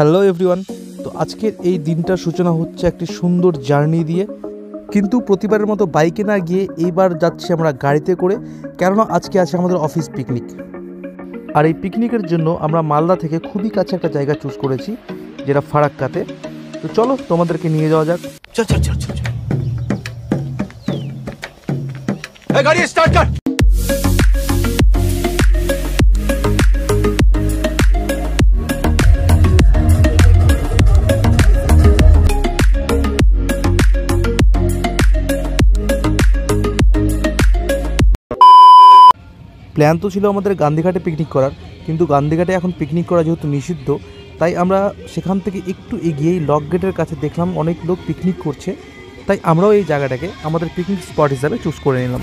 Hello everyone. তো আজকের এই দিনটার সূচনা হচ্ছে একটি সুন্দর জার্নি দিয়ে, কিন্তু প্রতিবারের মতো বাইকে না গিয়ে এইবার যাচ্ছি আমরা গাড়িতে করে, কেননা আজকে আছে আমাদের অফিস পিকনিক। আর এই পিকনিকের জন্য আমরা মালদা থেকে খুবই কাছে একটা জায়গা চুজ করেছি, যেটা ফারাক্কাতে। তো চলো তোমাদেরকে নিয়ে যাওয়া যাক। চল চল চল চল এই গাড়ি স্টার্ট কর। প্ল্যান তো ছিল আমাদের গান্ধীঘাটে পিকনিক করার, কিন্তু গান্ধীঘাটে এখন পিকনিক করা যেহেতু নিষিদ্ধ, তাই আমরা সেখান থেকে একটু এগিয়েই লক গেটের কাছে দেখলাম অনেক লোক পিকনিক করছে, তাই আমরাও এই জায়গাটাকে আমাদের পিকনিক স্পট হিসাবে চুজ করে নিলাম।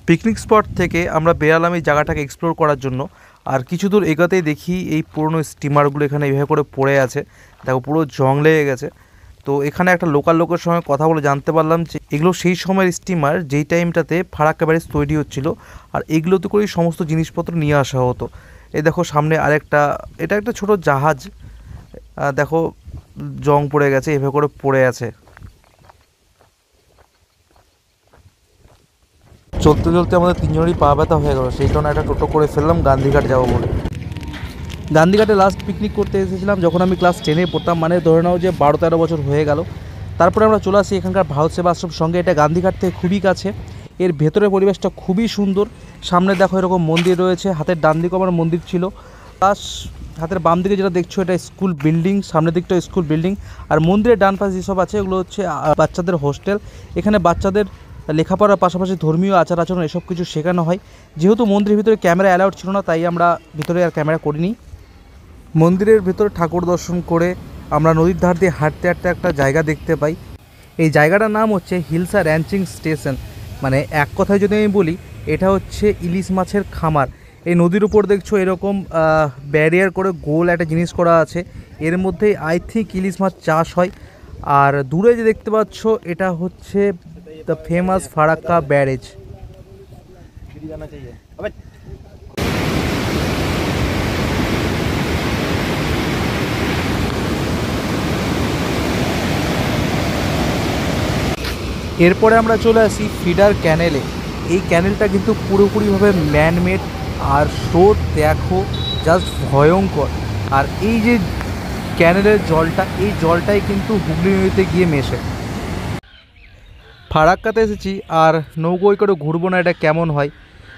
পিকনিক স্পট থেকে আমরা বেরালাম এই জায়গাটাকে এক্সপ্লোর করার জন্য। আর কিছু দূর এগোতেই দেখি এই পুরনো স্টিমারগুলো এখানে এইভাবে করে পড়ে আছে, দেখো পুরো জং লেগে গেছে। তো এখানে একটা লোকাল লোকের সঙ্গে কথা বলে জানতে পারলাম যে এগুলো সেই সময়ের স্টিমার, যেই টাইমটাতে ফারাক্কা ব্যারেজ তৈরি হচ্ছিল, আর এগুলোতে করেই সমস্ত জিনিসপত্র নিয়ে আসা হতো। এই দেখো সামনে আরেকটা, এটা একটা ছোট জাহাজ, দেখো জং পড়ে গেছে, এভাবে করে পড়ে আছে। চলতে চলতে আমাদের তিনজনেরই পা ব্যথা হয়ে গেল, সেই কারণে একটা টোটো করে ফেললাম গান্ধীঘাট যাবো বলে। গান্ধীঘাটে লাস্ট পিকনিক করতে এসেছিলাম যখন আমি ক্লাস 10-এ পড়তাম, মানে ধরে নাও যে 12-13 বছর হয়ে গেল। তারপরে আমরা চলে আসি এখানকার ভারত সেবা আশ্রম সঙ্গে, এটা গান্ধীঘাট থেকে খুবই কাছে। এর ভেতরের পরিবেশটা খুবই সুন্দর। সামনে দেখো এরকম মন্দির রয়েছে, হাতের ডান দিকে আমার মন্দির ছিল, প্লাস হাতের বাম দিকে যেটা দেখছো এটা স্কুল বিল্ডিং, সামনের দিকটা স্কুল বিল্ডিং। আর মন্দিরের ডান পাশে যেসব আছে এগুলো হচ্ছে বাচ্চাদের হোস্টেল। এখানে বাচ্চাদের লেখাপড়ার পাশাপাশি ধর্মীয় আচার আচরণ এসব কিছু শেখানো হয়। যেহেতু মন্দিরের ভিতরে ক্যামেরা অ্যালাউড ছিল না, তাই আমরা ভিতরে আর ক্যামেরা করিনি। মন্দিরের ভেতরে ঠাকুর দর্শন করে আমরা নদীর ধার দিয়ে হাঁটতে হাঁটতে একটা জায়গা দেখতে পাই। এই জায়গাটার নাম হচ্ছে হিলসা র্যাঞ্চিং স্টেশন। মানে এক কথায় যদি আমি বলি, এটা হচ্ছে ইলিশ মাছের খামার। এই নদীর উপর দেখছো এরকম ব্যারিয়ার করে গোল একটা জিনিস করা আছে, এর মধ্যেই আই থিঙ্ক ইলিশ মাছ চাষ হয়। আর দূরে যে দেখতে পাচ্ছ এটা হচ্ছে দ্য ফেমাস ফারাক্কা ব্যারেজ। এরপরে আমরা চলে আসি ফিডার ক্যানেলে। এই ক্যানেলটা কিন্তু পুরোপুরিভাবে ম্যানমেড, আর স্রোত দেখো জাস্ট ভয়ঙ্কর। আর এই যে ক্যানেলের জলটা, এই জলটাই কিন্তু হুগলি নদীতে গিয়ে মেশে। ফারাক্কাতে এসেছি আর নৌকোয় করে ঘুরবো না, এটা কেমন হয়,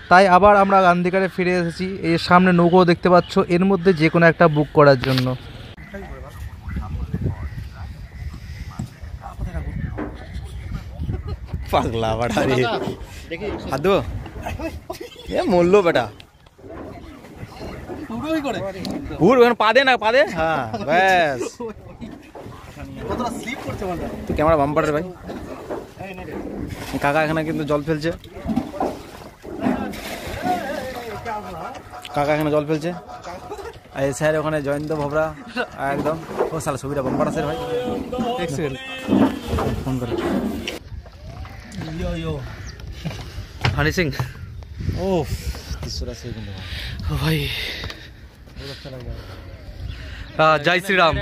তাই আবার আমরা গান্ধীঘাটে ফিরে এসেছি। এর সামনে নৌকো দেখতে পাচ্ছ, এর মধ্যে যে কোনো একটা বুক করার জন্য। পাগলা বেটা রে, হাত এ মরলো বেটা। পুরো পা দে না, পা দে। হ্যাঁ ব্যাস, তুই ক্যামেরা বাম্পার রে ভাই। কাকা এখানে কিন্তু জল ফেলছে, কাকা এখানে জল ফেলছে। আর এই স্যার ওখানে জয়ন্ত ভবরা একদম। ও সালা ছবিটা বাম্পার আছে ভাই, ফোন করে। হানি সিং ও तीसरा से भाई, जय श्री राम।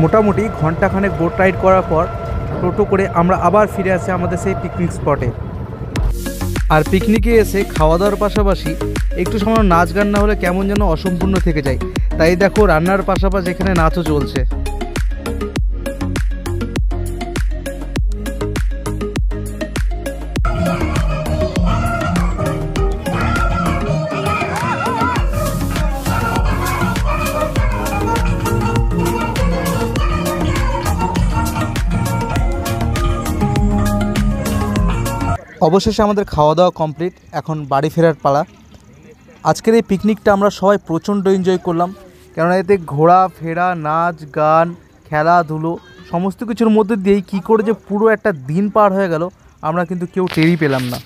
মোটামুটি ঘন্টাখানেক বোট রাইড করার পর টোটো করে আমরা আবার ফিরে আসি আমাদের সেই পিকনিক স্পটে। আর পিকনিকে এসে খাওয়া দাওয়ার পাশাপাশি একটু সময় নাচ গান না হলে কেমন যেন অসম্পূর্ণ থেকে যায়, তাই দেখো রান্নার পাশাপাশি এখানে নাচও চলছে। অবশেষে আমাদের খাওয়া দাওয়া কমপ্লিট, এখন বাড়ি ফেরার পালা। আজকের এই পিকনিকটা আমরা সবাই প্রচণ্ড এনজয় করলাম, কেননা এতে ঘোরা ফেরা, নাচ গান, খেলাধুলো সমস্ত কিছুর মধ্যে দিয়েই কী করে যে পুরো একটা দিন পার হয়ে গেল আমরা কিন্তু কেউ টেরই পেলাম না।